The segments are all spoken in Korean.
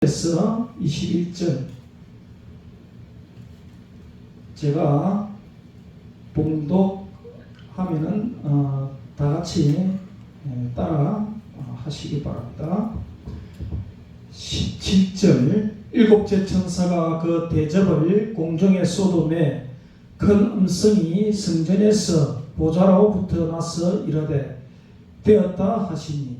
에서 21절 제가 봉독하면은 다 같이 따라 하시기 바랍니다. 17절 일곱째 천사가 그 대접을 공중에 쏟음에 큰 음성이 성전에서 보좌로부터 나서 이르되 되었다 하시니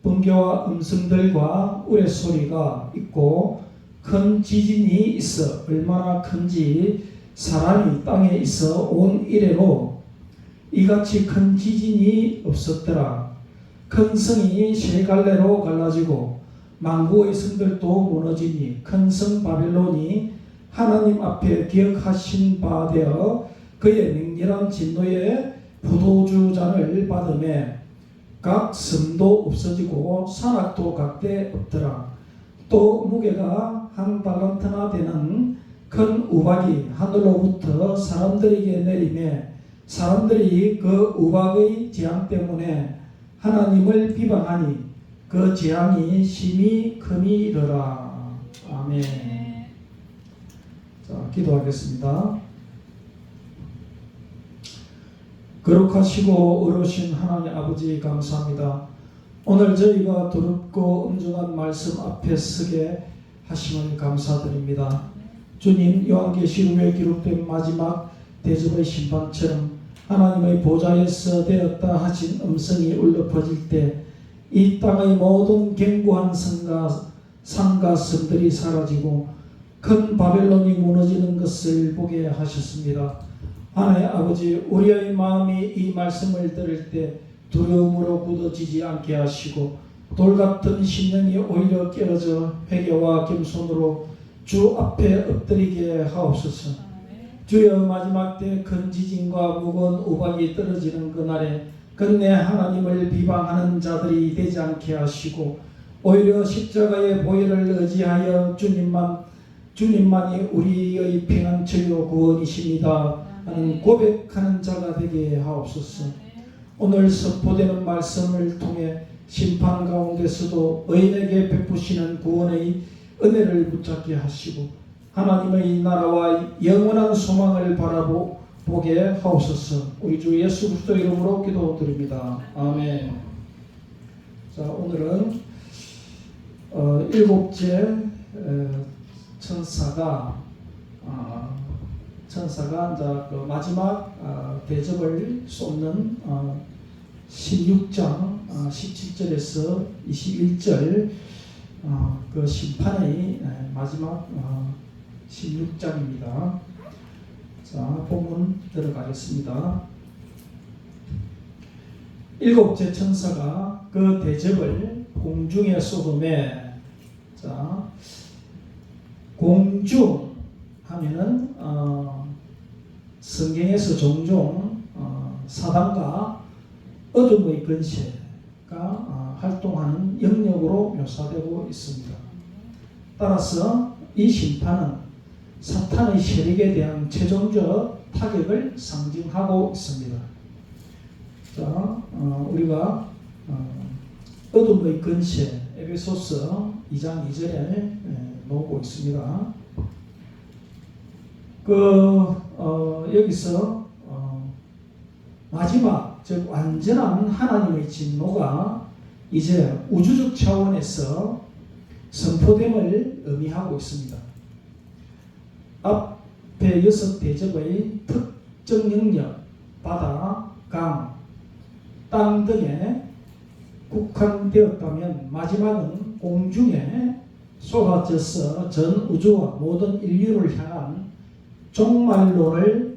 번개와 음성들과 우레소리가 있고 큰 지진이 있어 얼마나 큰지 사람이 땅에 있어 온 이래로 이같이 큰 지진이 없었더라. 큰 성이 세 갈래로 갈라지고 만국의 성들도 무너지니 큰 성 바벨론이 하나님 앞에 기억하신 바 되어 그의 맹렬한 진노의 포도주 잔을 받으매 각 섬도 없어지고 산악도 각대 없더라. 또 무게가 한 달란트나 되는 큰 우박이 하늘로부터 사람들에게 내리매 사람들이 그 우박의 재앙 때문에 하나님을 비방하니 그 재앙이 심히 큼이더라. 아멘. 자, 기도하겠습니다. 거룩하시고 의로우신 하나님 아버지 감사합니다. 오늘 저희가 두렵고 엄중한 말씀 앞에 서게 하심을 감사드립니다. 주님, 요한계시록에 기록된 마지막 대접의 심판처럼 하나님의 보좌에서 되었다 하신 음성이 울려 퍼질 때 이 땅의 모든 견고한 산과 섬들이 사라지고 큰 바벨론이 무너지는 것을 보게 하셨습니다. 하나님 아버지, 우리의 마음이 이 말씀을 들을 때 두려움으로 굳어지지 않게 하시고 돌같은 심령이 오히려 깨어져 회개와 겸손으로 주 앞에 엎드리게 하옵소서. 주여, 마지막 때 큰 지진과 무거운 우박이 떨어지는 그날에 끝내 하나님을 비방하는 자들이 되지 않게 하시고 오히려 십자가의 보혈을 의지하여 주님만이 우리의 피난처요 구원이십니다 하는 고백하는 자가 되게 하옵소서. 오늘 선포되는 말씀을 통해 심판 가운데서도 의인에게 베푸시는 구원의 은혜를 붙잡게 하시고 하나님의 나라와 영원한 소망을 바라보게 하옵소서. 우리 주 예수 그리스도 이름으로 기도드립니다. 아멘. 자, 오늘은 일곱째 천사가 이제 그 마지막 대접을 쏟는 16장 17절에서 21절 그 심판의 마지막 16장입니다. 자, 본문 들어가겠습니다. 일곱째 천사가 그 대접을 공중에 쏟음에, 자, 공중 하면은 성경에서 종종 사단과 어둠의 권세가 활동하는 영역으로 묘사되고 있습니다. 따라서 이 심판은 사탄의 세력에 대한 최종적 타격을 상징하고 있습니다. 자, 우리가 어둠의 권세 에베소서 2장 2절에 놓고 있습니다. 여기서 마지막, 즉 완전한 하나님의 진노가 이제 우주적 차원에서 선포됨을 의미하고 있습니다. 앞에 6 대접의 특정 영역, 바다, 강, 땅 등에 국한되었다면 마지막은 공중에 쏟아져서 전 우주와 모든 인류를 향한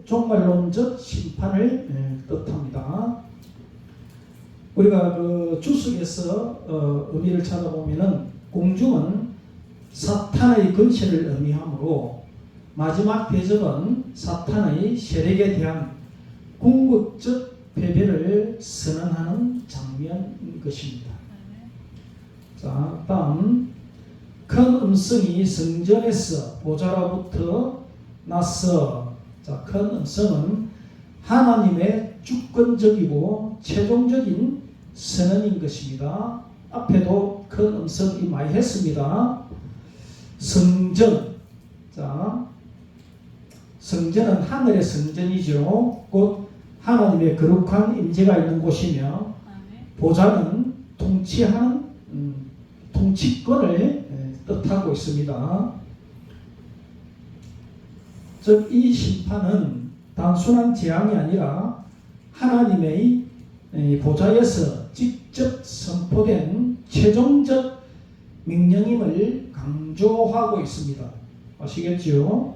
종말론적 심판을 뜻합니다. 우리가 그 주석에서 의미를 찾아보면은 공중은 사탄의 권세를 의미하므로 마지막 대접은 사탄의 세력에 대한 궁극적 패배를 선언하는 장면인 것입니다. 자, 다음 큰 음성이 성전에서 보좌로부터 나서, 자, 큰 음성은 하나님의 주권적이고 최종적인 선언인 것입니다. 앞에도 큰 음성이 많이 했습니다. 성전. 자, 성전은 하늘의 성전이죠. 곧 하나님의 거룩한 임재가 있는 곳이며 보좌는 통치하는 통치권을 뜻하고 있습니다. 즉 이 심판은 단순한 재앙이 아니라 하나님의 보좌에서 직접 선포된 최종적 명령임을 강조하고 있습니다. 아시겠죠?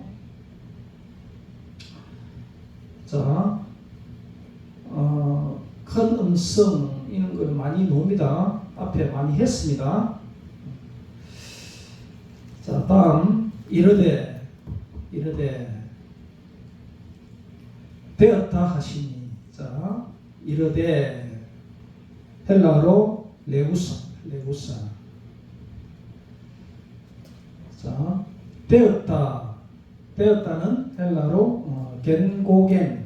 자, 큰 음성 이런 걸 많이 놓습니다. 앞에 많이 했습니다. 자, 다음 이르되 되었다 하시니. 자, 이르되 헬라어로 레우사. 자, 되었다는 헬라어로 겐고겐.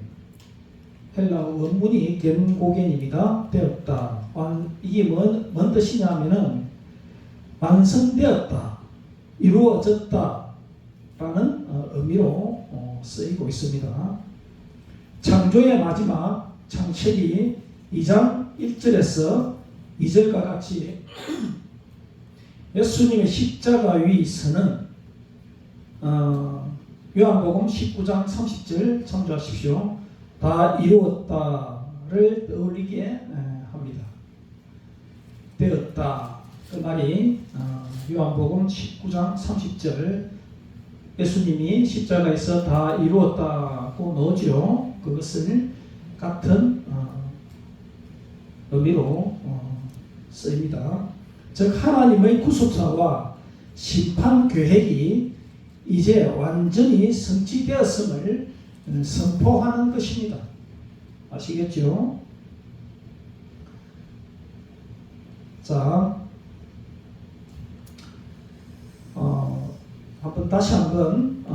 헬라어 원문이 겐고겐입니다. 되었다. 이게 뭔 뜻이냐면은 완성되었다, 이루어졌다 라는 의미로 쓰이고 있습니다. 창조의 마지막 창세기 2장 1절에서 2절과 같이 예수님의 십자가 위에서는 요한복음 19장 30절 참조하십시오. 다 이루었다를 떠올리게 합니다. 되었다. 그 말이 요한복음 19장 30절 예수님이 십자가에서 다 이루었다고 넣었죠. 그것을 같은 의미로 쓰입니다. 즉 하나님의 구속사와 심판 계획이 이제 완전히 성취되었음을 선포하는 것입니다. 아시겠죠? 자, 다시 한번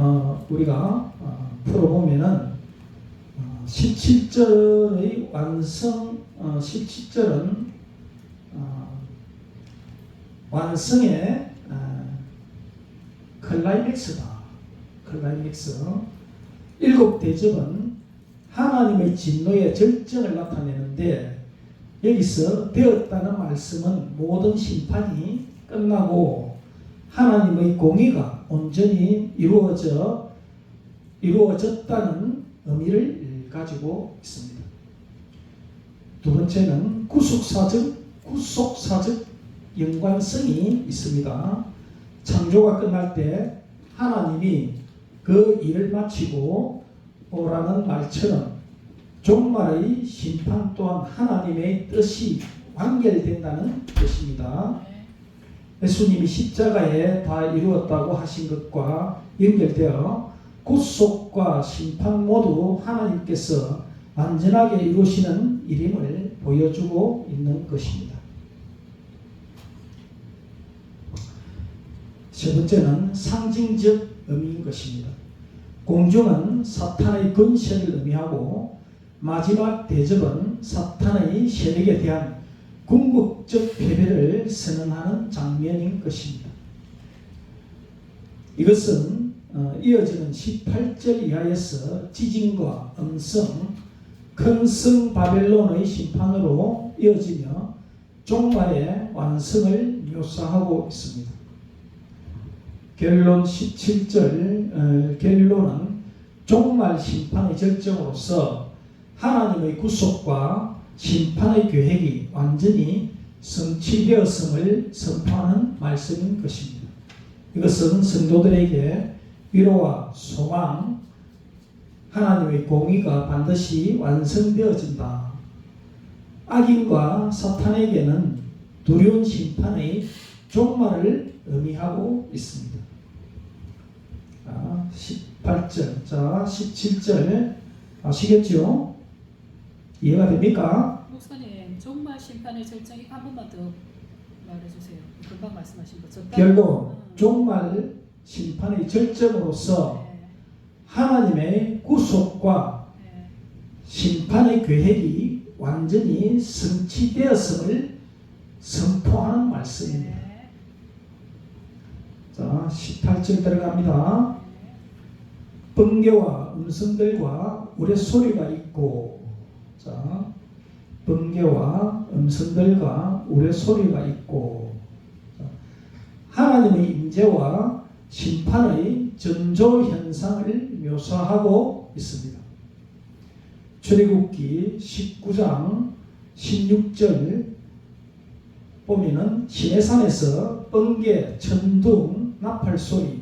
우리가 풀어보면은 17절의 완성, 17절은 완성의 클라이맥스다. 클라이맥스. 일곱 대접은 하나님의 진노의 절정을 나타내는데 여기서 되었다는 말씀은 모든 심판이 끝나고 하나님의 공의가 온전히 이루어졌다는 의미를 가지고 있습니다. 두 번째는 구속사적 연관성이 있습니다. 창조가 끝날 때 하나님이 그 일을 마치고 오라는 말처럼 종말의 심판 또한 하나님의 뜻이 완결된다는 뜻입니다. 예수님이 십자가에 다 이루었다고 하신 것과 연결되어 구속과 심판 모두 하나님께서 완전하게 이루시는 일임을 보여주고 있는 것입니다. 세 번째는 상징적 의미인 것입니다. 공중은 사탄의 권세를 의미하고 마지막 대접은 사탄의 세력에 대한 궁극적 패배를 선언하는 장면인 것입니다. 이것은 이어지는 18절 이하에서 지진과 음성, 큰 성 바벨론의 심판으로 이어지며 종말의 완성을 묘사하고 있습니다. 결론 17절 결론은 종말 심판의 절정으로서 하나님의 구속과 심판의 계획이 완전히 성취되었음을 선포하는 말씀인 것입니다. 이것은 성도들에게 위로와 소망, 하나님의 공의가 반드시 완성되어진다. 악인과 사탄에게는 두려운 심판의 종말을 의미하고 있습니다. 18절, 자 17절 아시겠죠? 이해가 됩니까? 목사님, 종말 심판의 절정이 한 번만 더 말해주세요. 금방 말씀하신 것. 결론, 종말 심판의 절정으로서 하나님의 구속과 심판의 계획이 완전히 성취되었음을 선포하는 말씀입니다. 자, 18절 들어갑니다. 번개와 음성들과 우레소리가 있고, 자, 번개와 음성들과 우레소리가 있고, 자, 하나님의 임재와 심판의 전조 현상을 묘사하고 있습니다. 출애굽기 19장 16절 보면은 시내산에서 번개, 천둥, 나팔 소리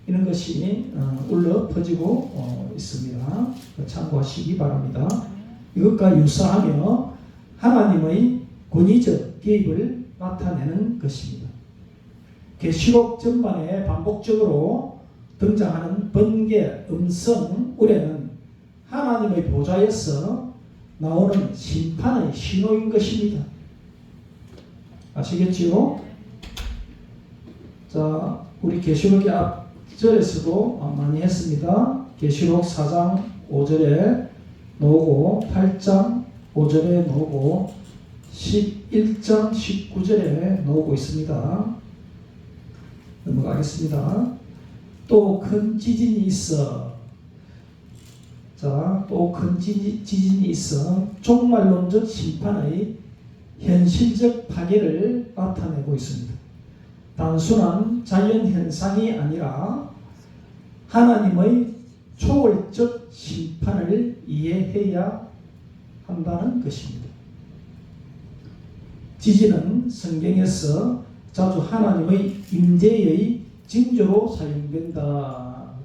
이런 것이 울려 퍼지고 있습니다. 참고하시기 바랍니다. 이것과 유사하며 하나님의 권위적 개입을 나타내는 것입니다. 계시록 전반에 반복적으로 등장하는 번개, 음성, 우레는 하나님의 보좌에서 나오는 심판의 신호인 것입니다. 아시겠지요? 자, 우리 계시록의 앞절에서도 많이 했습니다. 계시록 4장 5절에 나오고 8장 5절에 나오고 11장 19절에 나오고 있습니다. 넘어가겠습니다. 또 큰 지진이 있어. 자, 또 큰 지진이 있어 종말론적 심판의 현실적 파괴를 나타내고 있습니다. 단순한 자연현상이 아니라 하나님의 초월적 심판을 이해해야 한다는 것입니다. 지진은 성경에서 자주 하나님의 임재의 징조로 사용된다고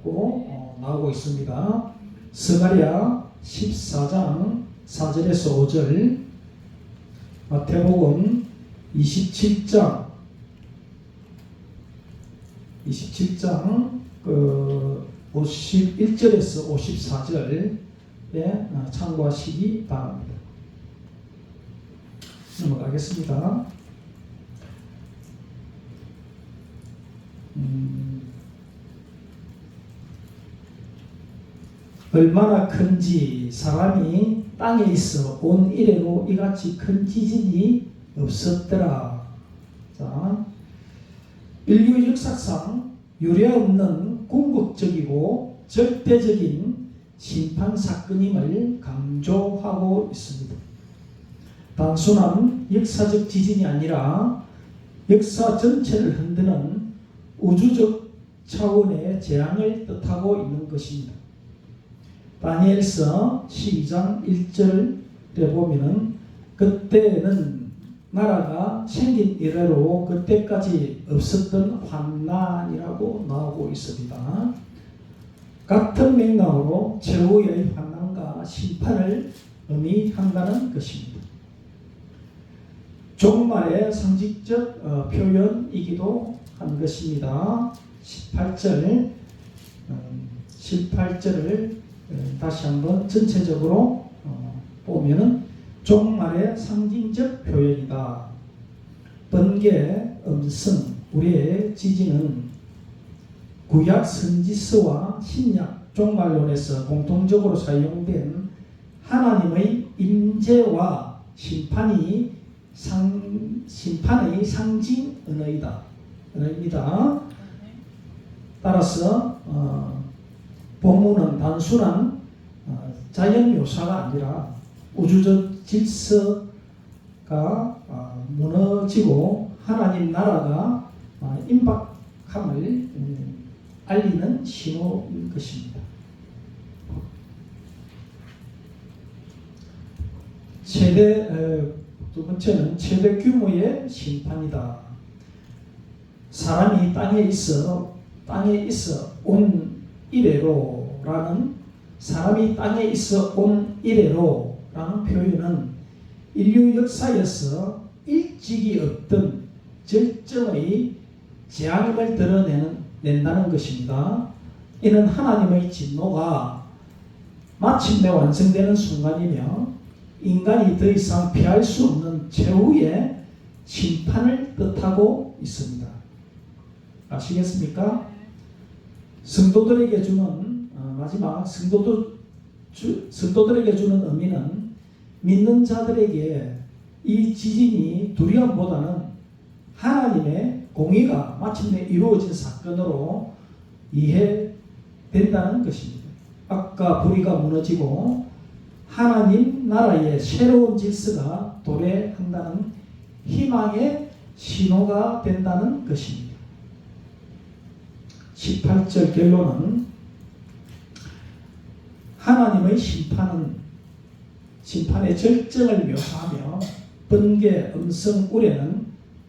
나오고 있습니다. 스가랴 14장 4절에서 5절, 마태복음 27장 51절에서 54절에 참고하시기 바랍니다. 넘어가겠습니다. 얼마나 큰지 사람이 땅에 있어 온 이래로 이같이 큰 지진이 없었더라. 자, 인류 역사상 유례없는 궁극적이고 절대적인 심판 사건임을 강조하고 있습니다. 단순한 역사적 지진이 아니라 역사 전체를 흔드는 우주적 차원의 재앙을 뜻하고 있는 것입니다. 다니엘서 12장 1절에 보면은 그때는 나라가 생긴 이래로 그때까지 없었던 환난이라고 나오고 있습니다. 같은 맥락으로 최후의 환난과 심판을 의미한다는 것입니다. 종말의 상징적 표현이기도 한 것입니다. 18절을 다시 한번 전체적으로 보면은 종말의 상징적 표현이다. 번개, 음성, 우레의 지진은 구약 선지서와 신약 종말론에서 공통적으로 사용된 하나님의 임재와 심판의 상징 언어입니다. 따라서 본문은 단순한 자연 묘사가 아니라 우주적 질서가 무너지고 하나님 나라가 임박함을 알리는 신호인 것입니다. 두 번째는 최대 규모의 심판이다. 사람이 땅에 있어 온 이래로라는 사람이 땅에 있어 온 이래로라는 표현은 인류 역사에서 일찍이 없던 절정의 재앙임을 드러낸다는 것입니다. 이는 하나님의 진노가 마침내 완성되는 순간이며 인간이 더 이상 피할 수 없는 최후의 심판을 뜻하고 있습니다. 아시겠습니까? 성도들에게 주는 마지막 성도들에게 주는 의미는 믿는 자들에게 이 지진이 두려움보다는 하나님의 공의가 마침내 이루어진 사건으로 이해된다는 것입니다. 아까 불의가 무너지고 하나님 나라의 새로운 질서가 도래한다는 희망의 신호가 된다는 것입니다. 18절 결론은 하나님의 심판의 절정을 묘사하며 번개, 음성, 우레는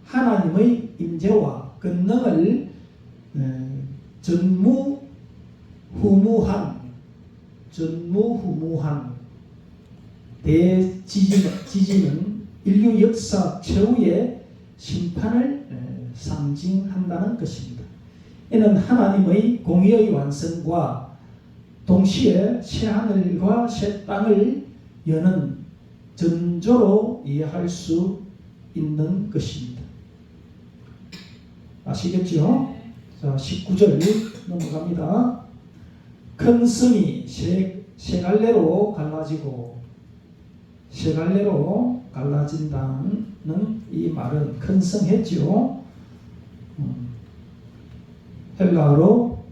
하나님의 임재와 권능을 전무후무한 대지진은 인류 역사 최후의 심판을 상징한다는 것입니다. 이는 하나님의 공의의 완성과 동시에 새하늘과 새 땅을 여는 전조로 이해할 수 있는 것입니다. 아시겠죠? 자, 19절 넘어갑니다. 큰 성이 세 갈래로 갈라진다는 이 말은 큰 성 했죠. 헬라어로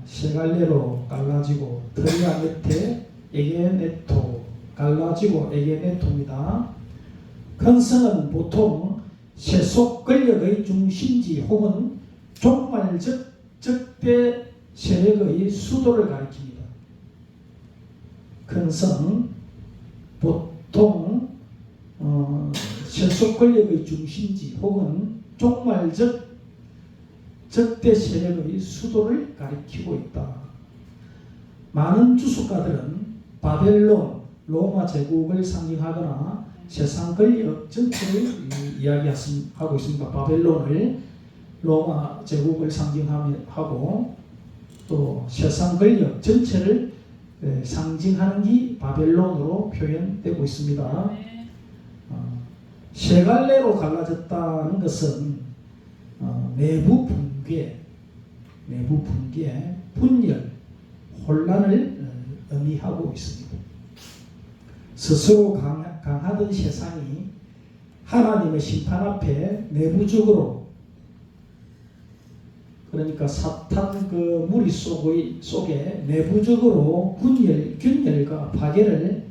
세 갈래로 갈라지고 트리아메테 에게네토 갈라지고 에게네토입니다. 큰 성은 보통 세속 권력의 중심지 혹은 종말적 적대 세력의 수도를 가리킵니다. 큰 성 보통 세속 권력의 중심지 혹은 종말적 적대 세력의 수도를 가리키고 있다. 많은 주석가들은 바벨론, 로마 제국을 상징하거나 세상 권력 전체를 이야기하고 있습니다. 바벨론을 로마 제국을 상징하고 또 세상 권력 전체를 상징하는 게 바벨론으로 표현되고 있습니다. 세 갈래로 갈라졌다는 것은 내부 붕괴, 분열, 혼란을 의미하고 있습니다. 스스로 강하던 세상이 하나님의 심판 앞에 내부적으로, 그러니까 사탄 그 무리 속에 내부적으로 균열과 파괴를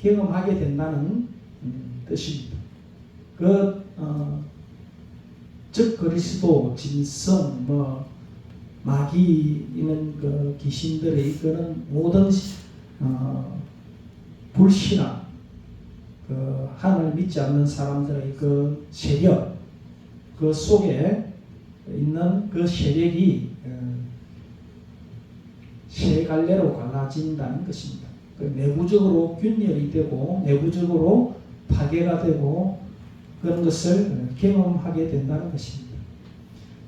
경험하게 된다는 뜻입니다. 즉 그리스도, 진성, 마귀 있는 그 귀신들의 그런 모든 불신앙, 그 하나님을 믿지 않는 사람들의 그 세력, 그 속에 있는 그 세력이 세 갈래로 갈라진다는 것입니다. 내부적으로 균열이 되고 내부적으로 파괴가 되고 그런 것을 경험하게 된다는 것입니다.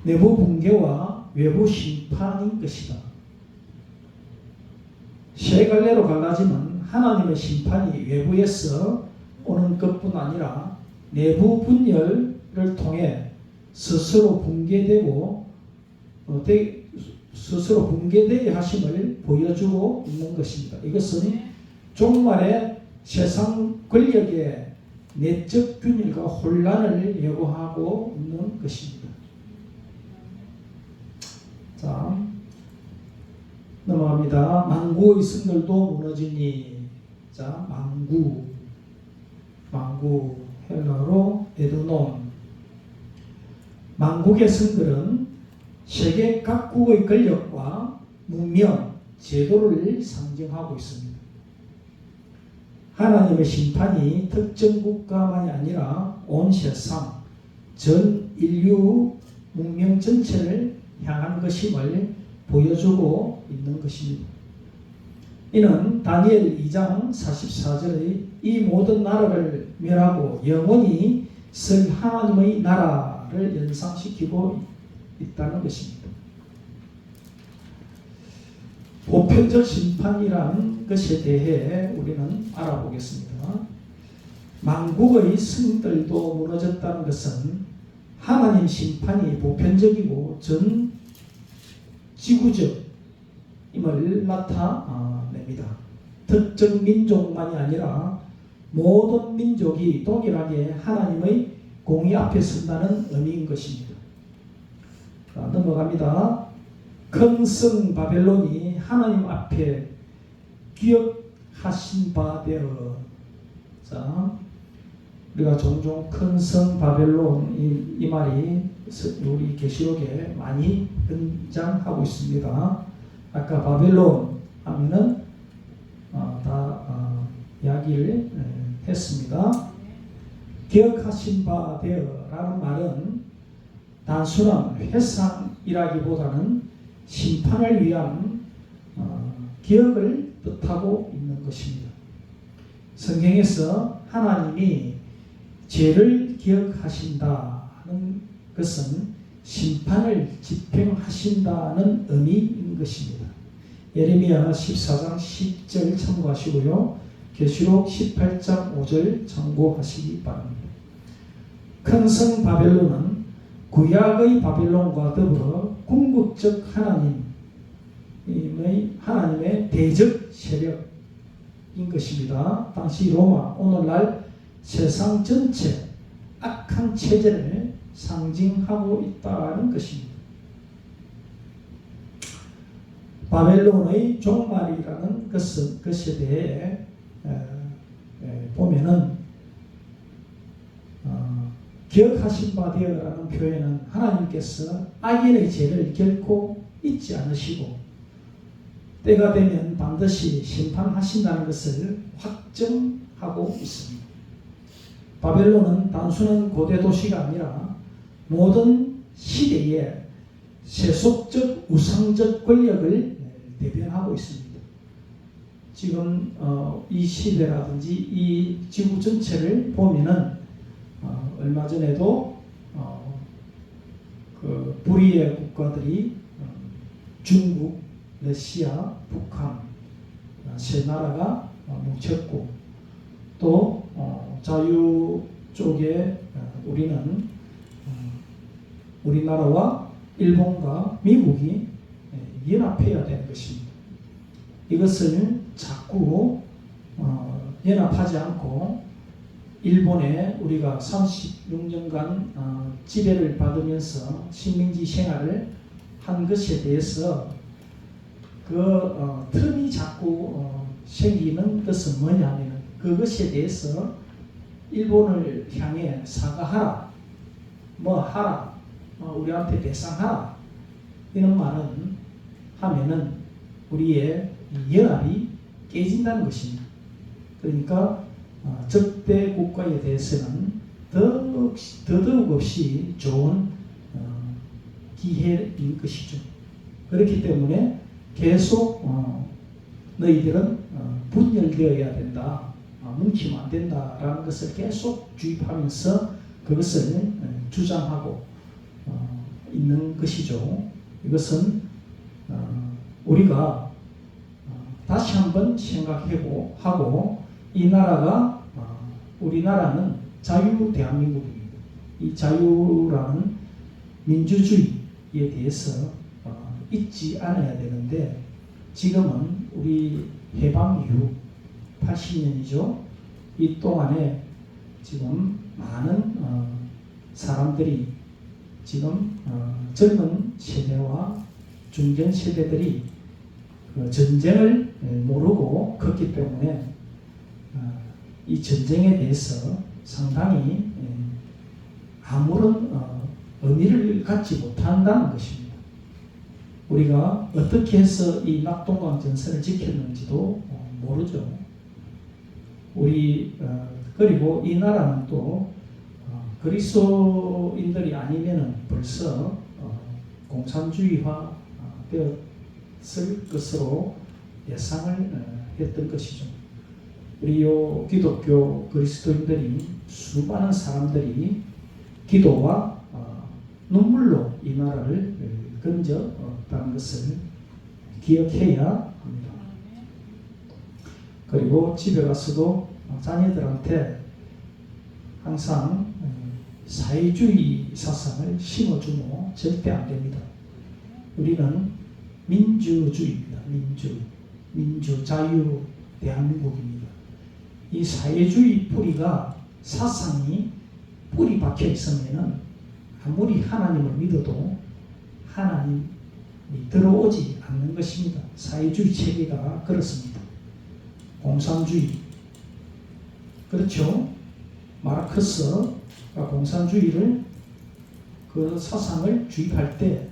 내부 붕괴와 외부 심판인 것이다. 세 갈래로 갈라지면 하나님의 심판이 외부에서 오는 것뿐 아니라 내부 분열을 통해 스스로 붕괴되게 하심을 보여주고 있는 것입니다. 이것은 종말의 세상 권력의 내적 균열과 혼란을 예고하고 있는 것입니다. 자, 넘어갑니다. 망구의 성들도 무너지니. 자, 망구 헬라어로 에드논. 망국의 성들은 세계 각국의 권력과 문명, 제도를 상징하고 있습니다. 하나님의 심판이 특정 국가만이 아니라 온 세상, 전 인류 문명 전체를 향한 것임을 보여주고 있는 것입니다. 이는 다니엘 2장 44절의 이 모든 나라를 멸하고 영원히 설 하나님의 나라를 연상시키고 있다는 것입니다. 보편적 심판이라는 것에 대해 우리는 알아보겠습니다. 만국의 성들도 무너졌다는 것은 하나님 심판이 보편적이고 전 지구적임을 나타냅니다. 특정 민족만이 아니라 모든 민족이 동일하게 하나님의 공의 앞에 선다는 의미인 것입니다. 자, 넘어갑니다. 큰 성 바벨론이 하나님 앞에 기억하신 바 되어. 자, 우리가 종종 큰 성 바벨론 이 말이 우리 계시록에 많이 등장하고 있습니다. 아까 바벨론 하면은 이야기를 했습니다. 기억하신 바 되어라는 말은 단순한 회상이라기보다는 심판을 위한 기억을 뜻하고 있는 것입니다. 성경에서 하나님이 죄를 기억하신다는 것은 심판을 집행하신다는 의미인 것입니다. 예레미야 14장 10절 참고하시고요. 계시록 18장 5절 참고하시기 바랍니다. 큰 성 바벨론은 구약의 바벨론과 더불어 궁극적 하나님의 대적 세력인 것입니다. 당시 로마, 오늘날 세상 전체 악한 체제를 상징하고 있다는 것입니다. 바벨론의 종말이라는 것에 대해 보면은 기억하신 바 되어라는 표현은 하나님께서 악인의 죄를 결코 잊지 않으시고 때가 되면 반드시 심판하신다는 것을 확정하고 있습니다. 바벨론은 단순한 고대 도시가 아니라 모든 시대의 세속적 우상적 권력을 대변하고 있습니다. 지금 이 시대라든지 이 지구 전체를 보면은 얼마 전에도 그 불의의 국가들이 중국, 러시아, 북한 세 나라가 뭉쳤고 또 자유 쪽에 우리는 우리나라와 일본과 미국이 연합해야 되는 것입니다. 이것을 자꾸 연합하지 않고 일본에 우리가 36년간 지배를 받으면서 식민지 생활을 한 것에 대해서 그 틈이 자꾸 생기는 것은 뭐냐면 그것에 대해서 일본을 향해 사과하라, 뭐 하라, 우리한테 배상하라 이런 말은 하면은 우리의 연합이 깨진다는 것입니다. 그러니까 적대 국가에 대해서는 더더욱 없이 좋은 기회인 것이죠. 그렇기 때문에 계속 너희들은 분열되어야 된다, 뭉치면 안 된다라는 것을 계속 주입하면서 그것을 주장하고 있는 것이죠. 이것은 우리가 다시 한번 생각하고 이 나라가 우리나라는 자유 대한민국입니다. 이 자유라는 민주주의에 대해서 잊지 않아야 되는데 지금은 우리 해방 이후 80년이죠. 이 동안에 지금 많은 사람들이 지금 젊은 세대와 중견 세대들이 그 전쟁을 모르고 컸기 때문에 이 전쟁에 대해서 상당히 아무런 의미를 갖지 못한다는 것입니다. 우리가 어떻게 해서 이 낙동강 전선을 지켰는지도 모르죠. 그리고 이 나라는 또 그리스도인들이 아니면은 벌써 공산주의화 되었을 것으로 예상을 했던 것이죠. 우리 기독교 그리스도인들이 수많은 사람들이 기도와 눈물로 이 나라를 건졌다는 것을 기억해야 합니다. 그리고 집에 가서도 자녀들한테 항상 사회주의 사상을 심어주면 절대 안 됩니다. 우리는 민주주의입니다. 민주, 자유, 대한민국입니다. 이 사회주의 뿌리가 사상이 뿌리 박혀 있으면은 아무리 하나님을 믿어도 하나님이 들어오지 않는 것입니다. 사회주의 체계가 그렇습니다. 공산주의. 그렇죠? 마르크스가 공산주의를 그 사상을 주입할 때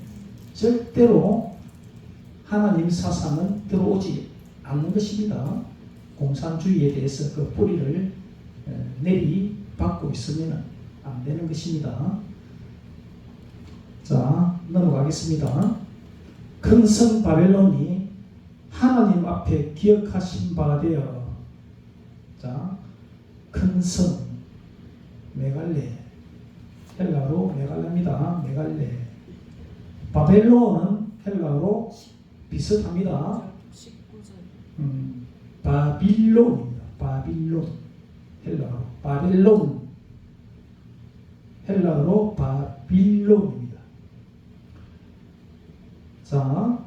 절대로 하나님 사상은 들어오지 않는 것입니다. 공산주의에 대해서 그 뿌리를 내리받고 있으면 안 되는 것입니다. 자, 넘어가겠습니다. 큰 성 바벨론이 하나님 앞에 기억하신 바 되어, 자, 큰 성 메갈레, 헬라어로 메갈레입니다. 메갈레. 바벨론은 헬라어로 비슷합니다. 19절. 바빌론입니다. 바빌론. 헬라어로 바벨론. 헬라어로 바빌론입니다. 자,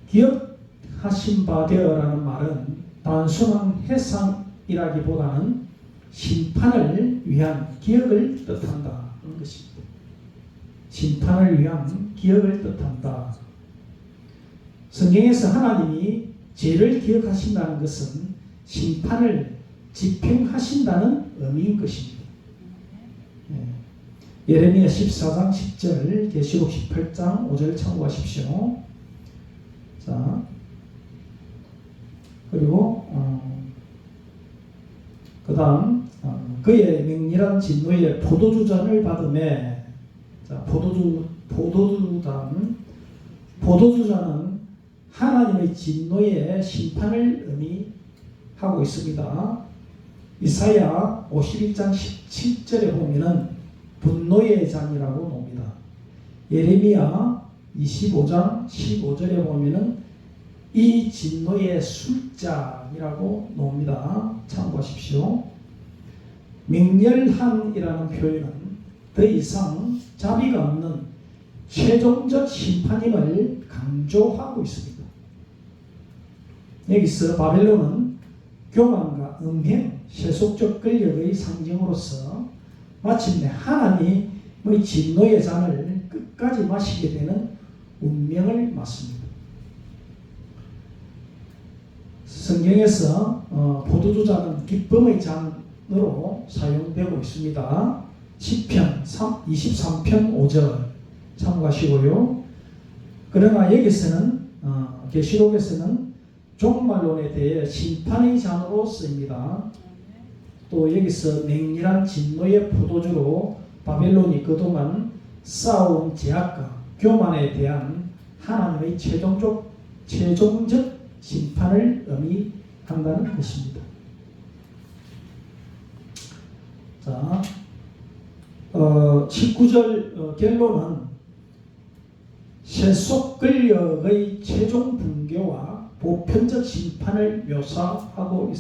기억하신 바 되어라는 말은 단순한 해상이라기보다는 심판을 위한 기억을 뜻한다는 것입니다. 심판을 위한 기억을 뜻한다. 성경에서 하나님이 죄를 기억하신다는 것은 심판을 집행하신다는 의미인 것입니다. 예레미야 14장 10절, 계시록 18장 5절 참고하십시오. 자, 그리고 그 다음 그의 맹렬한 진노에 포도주잔을 받음에, 자, 포도주잔은 하나님의 진노의 심판을 의미하고 있습니다. 이사야 51장 17절에 보면은 분노의 잔이라고 놉니다. 예레미야 25장 15절에 보면은 이 진노의 술잔이라고 놉니다. 참고하십시오. 맹렬한이라는 표현은 더 이상 자비가 없는 최종적 심판임을 강조하고 있습니다. 여기서 바벨론은 교만과 음행, 세속적 권력의 상징으로서 마침내 하나님의 진노의 잔을 끝까지 마시게 되는 운명을 맞습니다. 성경에서 포도주 잔은 기쁨의 잔으로 사용되고 있습니다. 시편 23편 5절 참고하시고요. 그러나 여기서는 계시록에서는 종말론에 대해 심판의 잔으로 쓰입니다. 또 여기서 맹렬한 진노의 포도주로 바벨론이 그동안 쌓아온 죄악과 교만에 대한 하나님의 최종적 심판을 의미한다는 것입니다. 자, 19절 결론은 세속 권력의 최종 붕괴와 보편적 심판을 묘사하고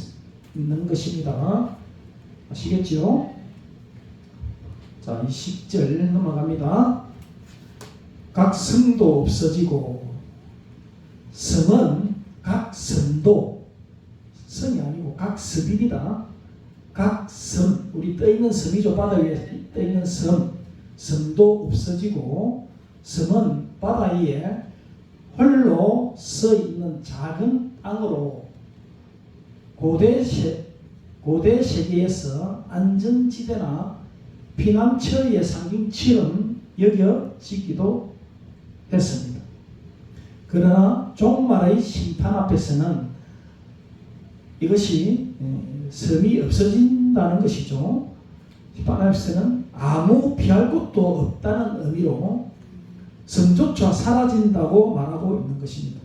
있는 것입니다. 아시겠죠? 자, 20절 넘어갑니다. 각 성도 없어지고, 성은 각 성도, 성이 아니고 각 섬입니다. 각 섬, 우리 떠있는 섬이죠. 바다 위에 떠있는 섬, 섬도 없어지고, 섬은 바다 위에 홀로 서 있는 작은 땅으로 고대 세계에서 안전지대나 피난처의 상징처럼 여겨지기도 했습니다. 그러나 종말의 심판 앞에서는 이것이 섬이 없어진다는 것이죠. 심판 앞에서는 아무 피할 곳도 없다는 의미로 섬조차 사라진다고 말하고 있는 것입니다.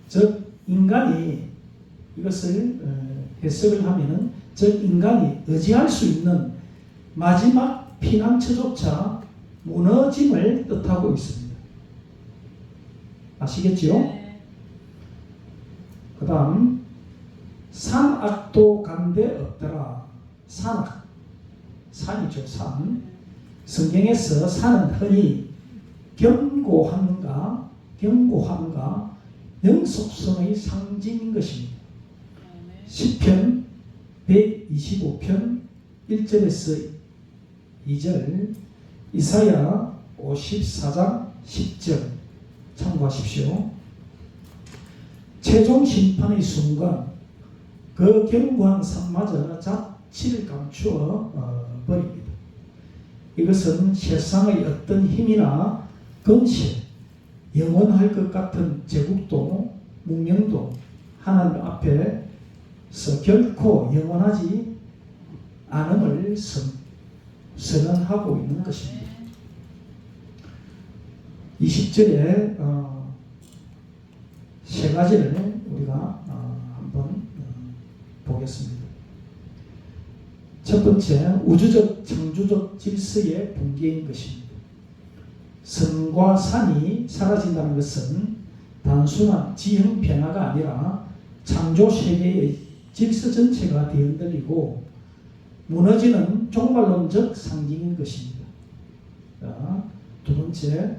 즉 인간이 이것을 해석을 하면은 즉 인간이 의지할 수 있는 마지막 피난처조차 무너짐을 뜻하고 있습니다. 아시겠지요? 그 다음 산악도 간데 없더라. 산악, 산이죠. 산. 성경에서 산은 흔히 견고함과 영속성의 상징인 것입니다. 시편 125편 1절에서 2절, 이사야 54장 10절 참고하십시오. 최종 심판의 순간 그 견고한 산마저 자취를 감추어 버립니다. 이것은 세상의 어떤 힘이나 건세, 영원할 것 같은 제국도 문명도 하나님 앞에서 결코 영원하지 않음을 선언하고 있는 것입니다. 20절에 세 가지를 우리가 한번 보겠습니다. 첫 번째, 우주적 창조적 질서의 붕괴인 것입니다. 선과 산이 사라진다는 것은 단순한 지형 변화가 아니라 창조 세계의 질서 전체가 뒤흔들리고 무너지는 종말론적 상징인 것입니다. 자, 두 번째,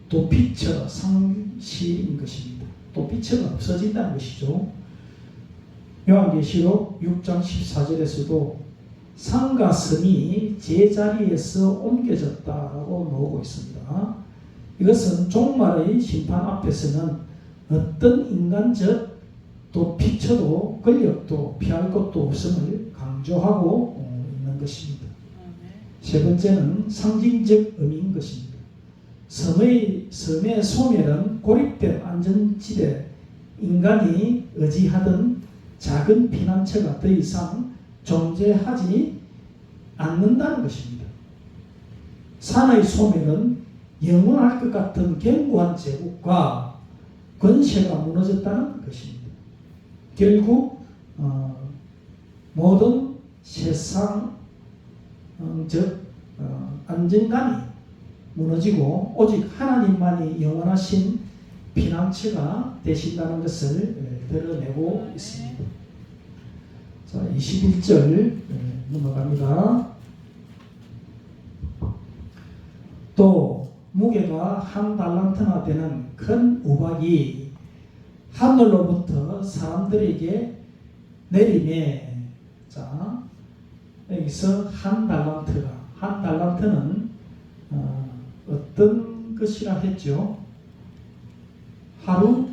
도피처 상실인 것입니다. 도피처가 없어진다는 것이죠. 요한계시록 6장 14절에서도 산과 섬이 제자리에서 옮겨졌다라고 나오고 있습니다. 이것은 종말의 심판 앞에서는 어떤 인간적 도피처도 권력도 피할 것도 없음을 강조하고 있는 것입니다. 세 번째는 상징적 의미인 것입니다. 섬의 소멸은 고립된 안전지대, 인간이 의지하던 작은 피난처가 더 이상 존재하지 않는다는 것입니다. 산의 소멸은 영원할 것 같은 견고한 제국과 권세가 무너졌다는 것입니다. 결국 모든 세상적 안정감이 무너지고 오직 하나님만이 영원하신 피난처가 되신다는 것을 드러내고 있습니다. 자, 21절 넘어갑니다. 또 무게가 한 달란트나 되는 큰 우박이 하늘로부터 사람들에게 내리매. 자, 여기서 한 달란트는 어떤 것이라 했죠? 하루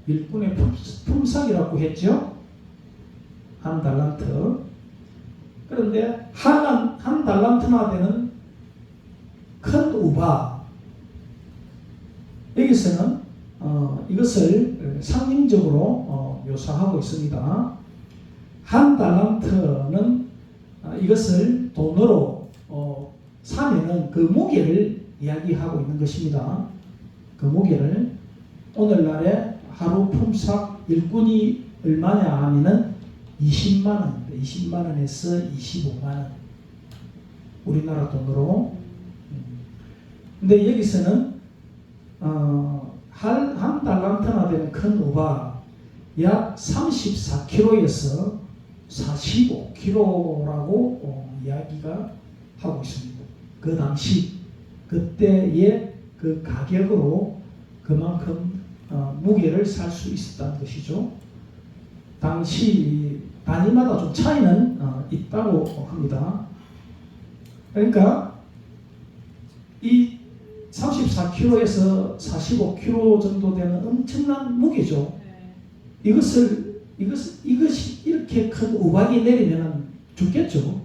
일꾼의 품삯이라고 했죠? 한 달란트. 그런데 한 달란트나 되는 큰 우박. 여기서는 이것을 상징적으로 묘사하고 있습니다. 한 달란트는 이것을 돈으로 사면은 그 무게를 이야기하고 있는 것입니다. 그 무게를 오늘날에 하루 품삯 일꾼이 얼마냐 하면은 20만 원, 20만 원에서 25만 원. 우리나라 돈으로. 근데 여기서는 한 달란트나 되는 큰 우박 약 34kg에서 45kg라고 이야기가 하고 있습니다. 그 당시 그때의 그 가격으로 그만큼 무게를 살 수 있었다는 것이죠. 당시 단위마다 좀 차이는 있다고 합니다. 그러니까 이 34kg에서 45kg 정도 되는 엄청난 무게죠. 이것이 이렇게 큰 우박이 내리면 죽겠죠.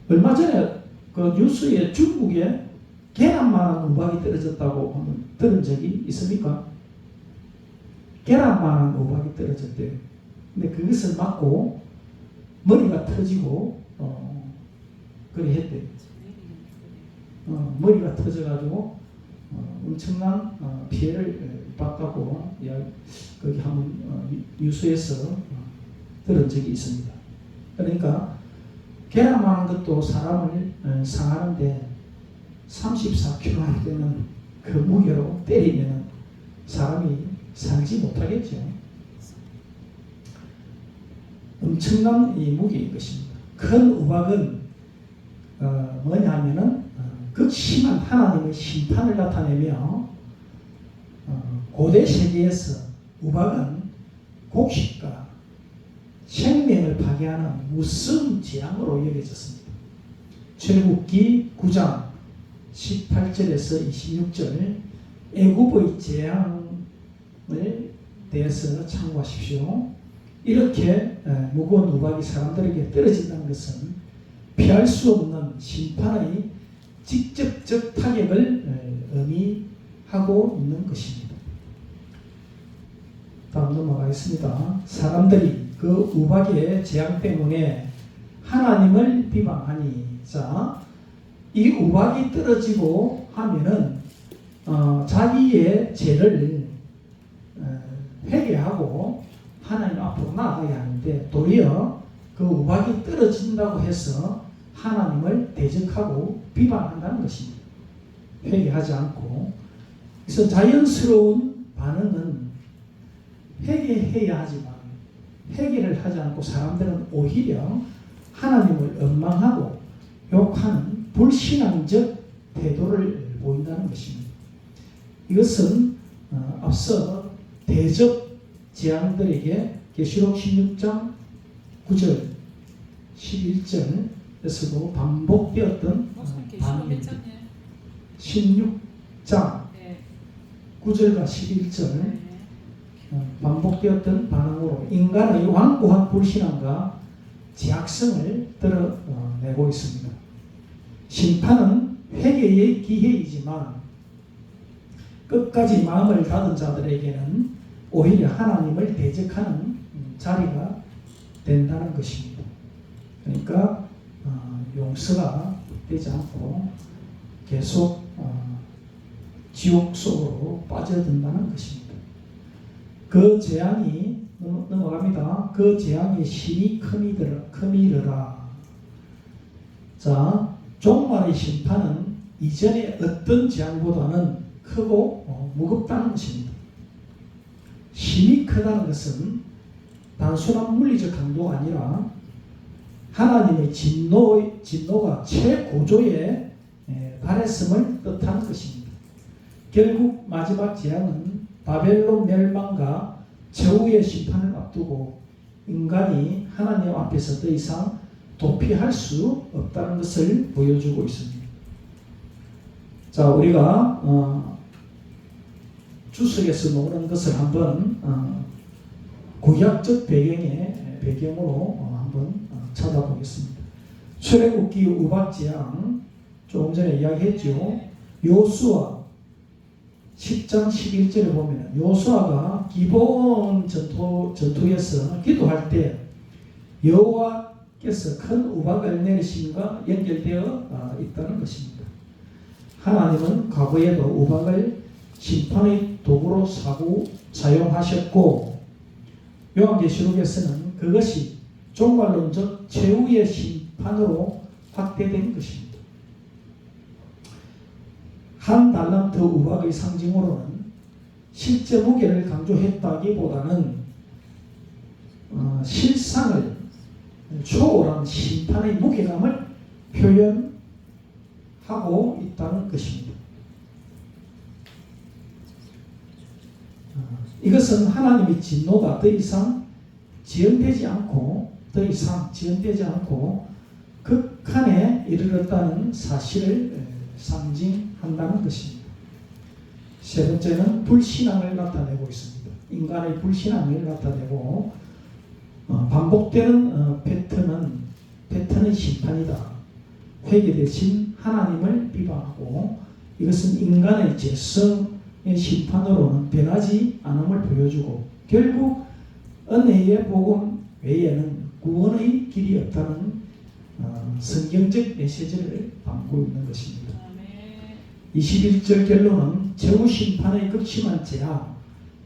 얼마 전에 그 뉴스에 중국에 계란만한 우박이 떨어졌다고 들은 적이 있습니까? 계란만한 우박이 떨어졌대요. 근데 그것을 맞고 머리가 터지고 그래 했대요. 머리가 터져가지고 엄청난 피해를 봤다고 거기 한번 뉴스에서 들은 적이 있습니다. 그러니까 계란만한 것도 사람을 상하는데 34kg 되는 그 무게로 때리면 사람이 살지 못하겠죠. 엄청난 이 무게인 것입니다. 큰 우박은 뭐냐면은 극심한 하나님의 심판을 나타내며 고대 세계에서 우박은 곡식과 생명을 파괴하는 무서운 재앙으로 여겨졌습니다. 출애굽기 9장 18절에서 26절 애굽의 재앙을 대해서 참고하십시오. 이렇게 무거운 우박이 사람들에게 떨어진다는 것은 피할 수 없는 심판의 직접적 타격을 의미하고 있는 것입니다. 다음 넘어가겠습니다. 사람들이 그 우박의 재앙 때문에 하나님을 비방하니, 자, 이 우박이 떨어지고 하면은 자기의 죄를 회개하고 하나님 앞으로 나아가야 하는데, 도리어 그 우박이 떨어진다고 해서 하나님을 대적하고 비방한다는 것입니다. 회개하지 않고. 그래서 자연스러운 반응은 회개해야 하지만 회개를 하지 않고 사람들은 오히려 하나님을 원망하고 욕하는 불신앙적 태도를 보인다는 것입니다. 이것은 앞서 대적 재앙들에게 계시록 16장 9절 11절에서도 반복되었던 반응입니다. 16장 9절과 11절 반복되었던 반응으로 인간의 완고한 불신앙과 제약성을 드러내고 있습니다. 심판은 회개의 기회이지만 끝까지 마음을 닫은 자들에게는 오히려 하나님을 대적하는 자리가 된다는 것입니다. 그러니까 용서가 되지 않고 계속 지옥 속으로 빠져든다는 것입니다. 그 재앙이 넘어갑니다. 그 재앙의 심히 크미르라. 자, 종말의 심판은 이전의 어떤 재앙보다는 크고 무겁다는 것입니다. 심히 크다는 것은 단순한 물리적 강도가 아니라 하나님의 진노가 최고조에 달했음을 뜻하는 것입니다. 결국 마지막 재앙은 바벨론 멸망과 최후의 심판을 앞두고 인간이 하나님 앞에서 더 이상 도피할 수 없다는 것을 보여주고 있습니다. 자, 우리가 주석에서 나오는 것을 한번 구약적 배경으로 한번 찾아보겠습니다. 출애굽기 우박재앙 조금 전에 이야기했죠. 요수아 10장 11절에 보면 요수아가 기본 전투에서 기도할 때 여호와께서 큰 우박을 내리심과 연결되어 있다는 것입니다. 하나님은 과거에도 우박을 심판의 도구로 사용하셨고 요한계시록에서는 그것이 종말론적 최후의 심판으로 확대된 것입니다. 한 달란트 우박의 상징으로는 실제 무게를 강조했다기보다는 실상을 초월한 심판의 무게감을 표현하고 있다는 것입니다. 이것은 하나님의 진노가 더 이상 지연되지 않고 극한에 이르렀다는 사실을 상징한다는 것입니다. 세 번째는 불신앙을 나타내고 있습니다. 인간의 불신앙을 나타내고 반복되는 패턴의 심판이다. 회개 대신 하나님을 비방하고 이것은 인간의 죄성의 심판으로는 변하지 않음을 보여주고 결국 은혜의 복음 외에는 구원의 길이 없다는 성경적 메시지를 담고 있는 것입니다. 21절 결론은 최후 심판의 극심한 재앙,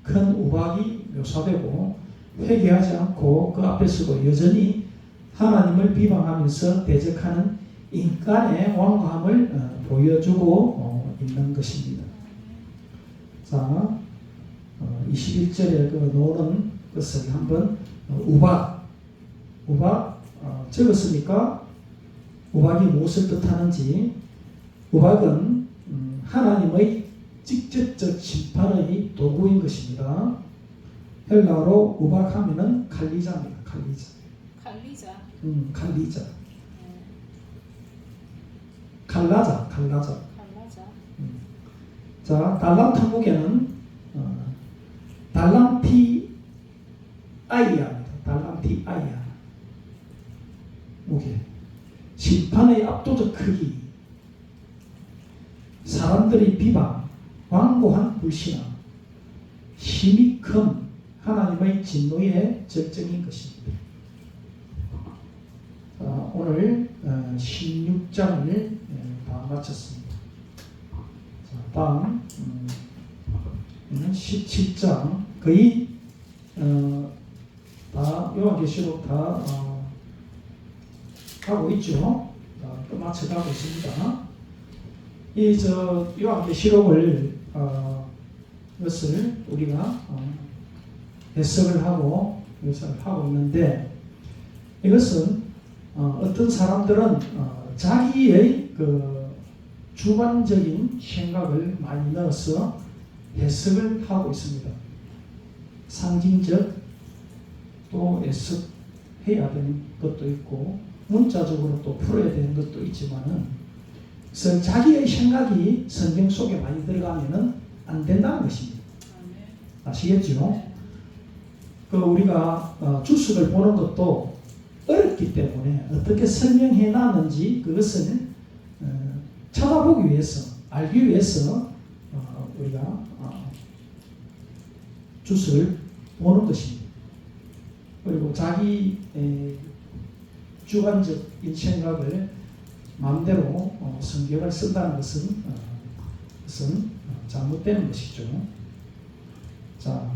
큰 우박이 묘사되고 회개하지 않고 그 앞에서도 여전히 하나님을 비방하면서 대적하는 인간의 완고함을 보여주고 있는 것입니다. 자, 21절에 그 노는 것을 한번 우박 적었으니까 우박이 무엇을 뜻하는지. 우박은 하나님의 직접적 심판의 도구인 것입니다. 헬라어로 우박하면은 칼리자입니다. 칼리자. 칼라자. 갈라자. 자, 달란트 무게는 달란티 아이아입니다. 달란티 아이아 무게. 심판의 압도적 크기. 사람들의 비방, 완고한 불신앙, 힘이 큰 하나님의 진노의 절정인 것입니다. 오늘 16장을 다 마쳤습니다. 자, 다음 17장 거의 다 요한계시록 다 하고 있죠. 끝마쳐가고 있습니다. 이 요한계시록을 것을 우리가 해석을 하고 있는데, 이것은 어떤 사람들은 자기의 그 주관적인 생각을 많이 넣어서 해석을 하고 있습니다. 상징적 또 해석해야 되는 것도 있고 문자적으로 또 풀어야 되는 것도 있지만은, 그래서 자기의 생각이 성경 속에 많이 들어가면은 안 된다는 것입니다. 아시겠죠? 그 우리가 주석을 보는 것도 어렵기 때문에 어떻게 설명해 놨는지 그것을 찾아보기 위해서, 알기 위해서 우리가 주석을 보는 것입니다. 그리고 자기 주관적인 생각을 마음대로 성경을 쓴다는 것은 잘못되는 것이죠. 자,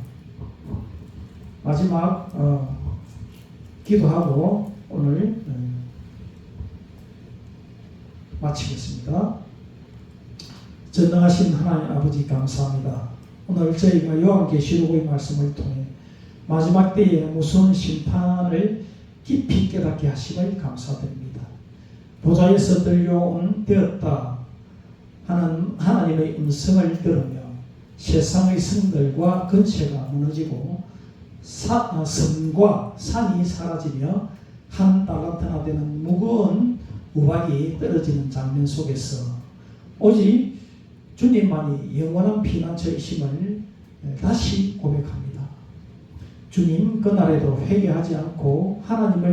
마지막 기도하고 오늘 마치겠습니다. 전능하신 하나님 아버지 감사합니다. 오늘 저희가 요한계시록의 말씀을 통해 마지막 때에 무서운 심판을 깊이 깨닫게 하심을 감사드립니다. 보좌에서 들려온 되었다 하는 하나님의 음성을 들으며 세상의 성들과 근세가 무너지고 섬과 산이 사라지며 한 달란트나 되는 무거운 우박이 떨어지는 장면 속에서 오직 주님만이 영원한 피난처이심을 다시 고백합니다. 주님, 그날에도 회개하지 않고 하나님을